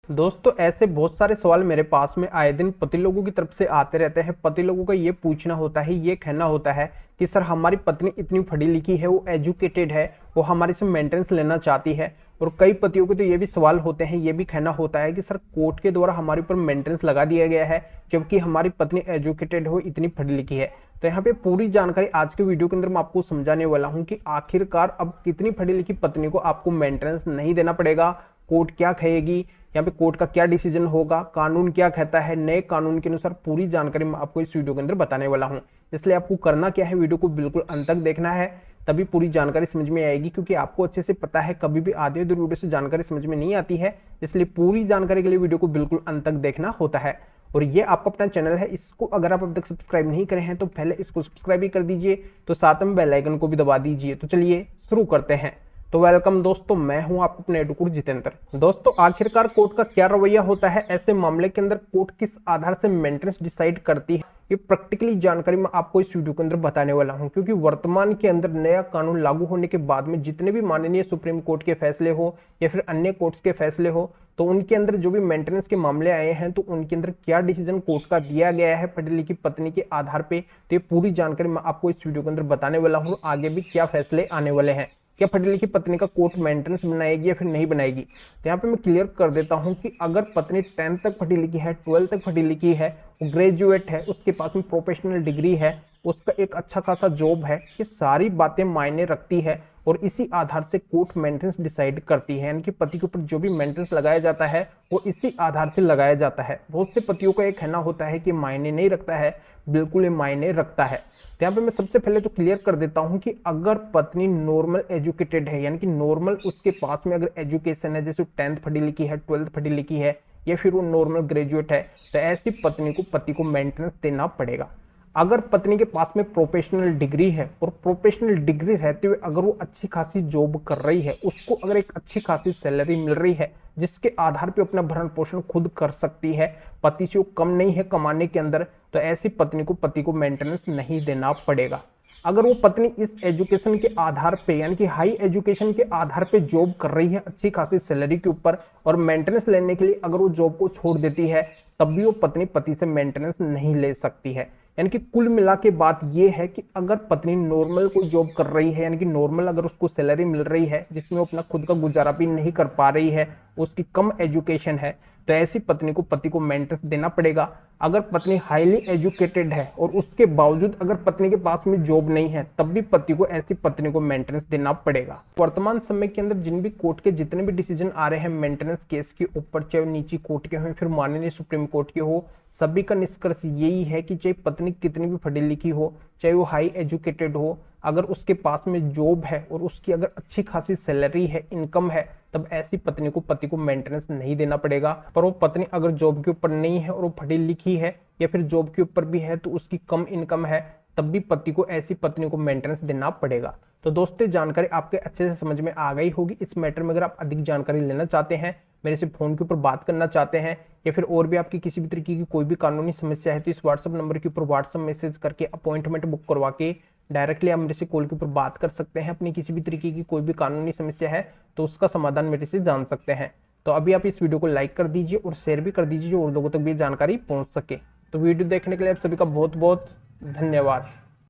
दोस्तों ऐसे बहुत सारे सवाल मेरे पास में आए दिन पति लोगों की तरफ से आते रहते हैं। पति लोगों का ये पूछना होता है, ये कहना होता है कि सर हमारी पत्नी इतनी पढ़ी लिखी है, वो एजुकेटेड है, वो हमारे से मेंटेनेंस लेना चाहती है। और कई पतियों के तो ये भी सवाल होते हैं, ये भी कहना होता है कि सर कोर्ट के द्वारा हमारे ऊपर मेंटेनेंस लगा दिया गया है जबकि हमारी पत्नी एजुकेटेड हो, इतनी पढ़ी लिखी है। तो यहाँ पे पूरी जानकारी आज के वीडियो के अंदर मैं आपको समझाने वाला हूँ कि आखिरकार अब कितनी पढ़ी लिखी पत्नी को आपको मेंटेनेंस नहीं देना पड़ेगा, कोर्ट क्या कहेगी, यहाँ पे कोर्ट का क्या डिसीजन होगा, कानून क्या कहता है, नए कानून के अनुसार पूरी जानकारी मैं आपको इस वीडियो के अंदर बताने वाला हूँ। इसलिए आपको करना क्या है, वीडियो को बिल्कुल अंत तक देखना है, तभी पूरी जानकारी समझ में आएगी। क्योंकि आपको अच्छे से पता है कभी भी आधे अधूरी वीडियो से जानकारी समझ में नहीं आती है, इसलिए पूरी जानकारी के लिए वीडियो को बिल्कुल अंत तक देखना होता है। और ये आपका अपना चैनल है, इसको अगर आप अब तक सब्सक्राइब नहीं करे हैं तो पहले इसको सब्सक्राइब भी कर दीजिए, तो साथ में बेल आइकन को भी दबा दीजिए। तो चलिए शुरू करते हैं। तो वेलकम दोस्तों, मैं हूं आपको अपने एडवोकेट जितेंद्र। दोस्तों आखिरकार कोर्ट का क्या रवैया होता है, ऐसे मामले के अंदर कोर्ट किस आधार से मेंटेनेंस डिसाइड करती है, ये प्रैक्टिकली जानकारी मैं आपको इस वीडियो के अंदर बताने वाला हूं। क्योंकि वर्तमान के अंदर नया कानून लागू होने के बाद में जितने भी माननीय सुप्रीम कोर्ट के फैसले हो या फिर अन्य कोर्ट्स के फैसले हो, तो उनके अंदर जो भी मेंटेनेंस के मामले आए हैं तो उनके अंदर क्या डिसीजन कोर्ट का दिया गया है पढ़ी लिखी पत्नी के आधार पे, तो ये पूरी जानकारी मैं आपको इस वीडियो के अंदर बताने वाला हूँ। आगे भी क्या फैसले आने वाले हैं, क्या पढ़ी लिखी पत्नी का कोर्ट मेंटेनेंस बनाएगी या फिर नहीं बनाएगी। तो यहाँ पे मैं क्लियर कर देता हूँ कि अगर पत्नी 10th तक पढ़ी लिखी है, 12th तक पढ़ी लिखी है, ग्रेजुएट है, उसके पास में प्रोफेशनल डिग्री है, उसका एक अच्छा खासा जॉब है, ये सारी बातें मायने रखती है और इसी आधार से कोर्ट मेंटेनेंस डिसाइड करती है। यानी कि पति के ऊपर जो भी मेंटेनेंस लगाया जाता है वो इसी आधार से लगाया जाता है। बहुत से पतियों का ये कहना होता है कि मायने नहीं रखता है, बिल्कुल ये मायने रखता है। तो यहाँ पे मैं सबसे पहले तो क्लियर कर देता हूँ कि अगर पत्नी नॉर्मल एजुकेटेड है, यानी कि नॉर्मल उसके पास में अगर एजुकेशन है, जैसे 10th पढ़ी लिखी है, 12th पढ़ी लिखी है या फिर वो नॉर्मल ग्रेजुएट है, तो ऐसी पत्नी को पति को मेंटेनेंस देना पड़ेगा। अगर पत्नी के पास में प्रोफेशनल डिग्री है और प्रोफेशनल डिग्री रहते हुए अगर वो अच्छी खासी जॉब कर रही है, उसको अगर एक अच्छी खासी सैलरी मिल रही है जिसके आधार पे अपना भरण पोषण खुद कर सकती है, पति से वो कम नहीं है कमाने के अंदर, तो ऐसी पत्नी को पति को मेंटेनेंस नहीं देना पड़ेगा। अगर वो पत्नी इस एजुकेशन के आधार पे, यानी कि हाई एजुकेशन के आधार पे जॉब कर रही है अच्छी खासी सैलरी के ऊपर, और मेंटेनेंस लेने के लिए अगर वो जॉब को छोड़ देती है, तब भी वो पत्नी पति से मेंटेनेंस नहीं ले सकती है। यानी कि कुल मिला के बात यह है कि अगर पत्नी नॉर्मल कोई जॉब कर रही है, यानी कि नॉर्मल अगर उसको सैलरी मिल रही है जिसमें वो अपना खुद का गुजारा भी नहीं कर पा रही है, उसकी कम एजुकेशन है, तो ऐसी पत्नी को पति को मेंटेनेंस देना पड़ेगा। अगर पत्नी हाईली एजुकेटेड है और उसके बावजूद अगर पत्नी के पास में जॉब नहीं है, तब भी पति को ऐसी पत्नी को मेंटेनेंस देना पड़ेगा। वर्तमान समय के अंदर जिन भी कोर्ट के जितने भी डिसीजन आ रहे हैं मेंटेनेंस केस के ऊपर, चाहे नीची कोर्ट के हो फिर माननीय सुप्रीम कोर्ट के हो, सभी का निष्कर्ष यही है कि चाहे पत्नी कितनी भी पढ़ी लिखी हो, चाहे वो हाई एजुकेटेड हो, अगर उसके पास में जॉब है और उसकी अगर अच्छी खासी सैलरी है, इनकम है, तब ऐसी पत्नी को पति को मेंटेनेंस नहीं देना पड़ेगा। पर वो पत्नी अगर जॉब के ऊपर नहीं है और वो पढ़ी लिखी है या फिर जॉब के ऊपर भी है तो उसकी कम इनकम है, तब भी पति को ऐसी पत्नी को मेंटेनेंस देना पड़ेगा। तो दोस्तों जानकारी आपके अच्छे से समझ में आ गई होगी। इस मैटर में अगर आप अधिक जानकारी लेना चाहते हैं, मेरे से फोन के ऊपर बात करना चाहते हैं, या फिर और भी आपकी किसी भी तरीके की कोई भी कानूनी समस्या है, तो इस व्हाट्सएप नंबर के ऊपर व्हाट्सएप मैसेज करके अपॉइंटमेंट बुक करवा के डायरेक्टली आप मेरे से कॉल के ऊपर बात कर सकते हैं। अपनी किसी भी तरीके की कोई भी कानूनी समस्या है तो उसका समाधान मेरे से जान सकते हैं। तो अभी आप इस वीडियो को लाइक कर दीजिए और शेयर भी कर दीजिए जो और लोगों तक भी जानकारी पहुंच सके। तो वीडियो देखने के लिए आप सभी का बहुत बहुत धन्यवाद।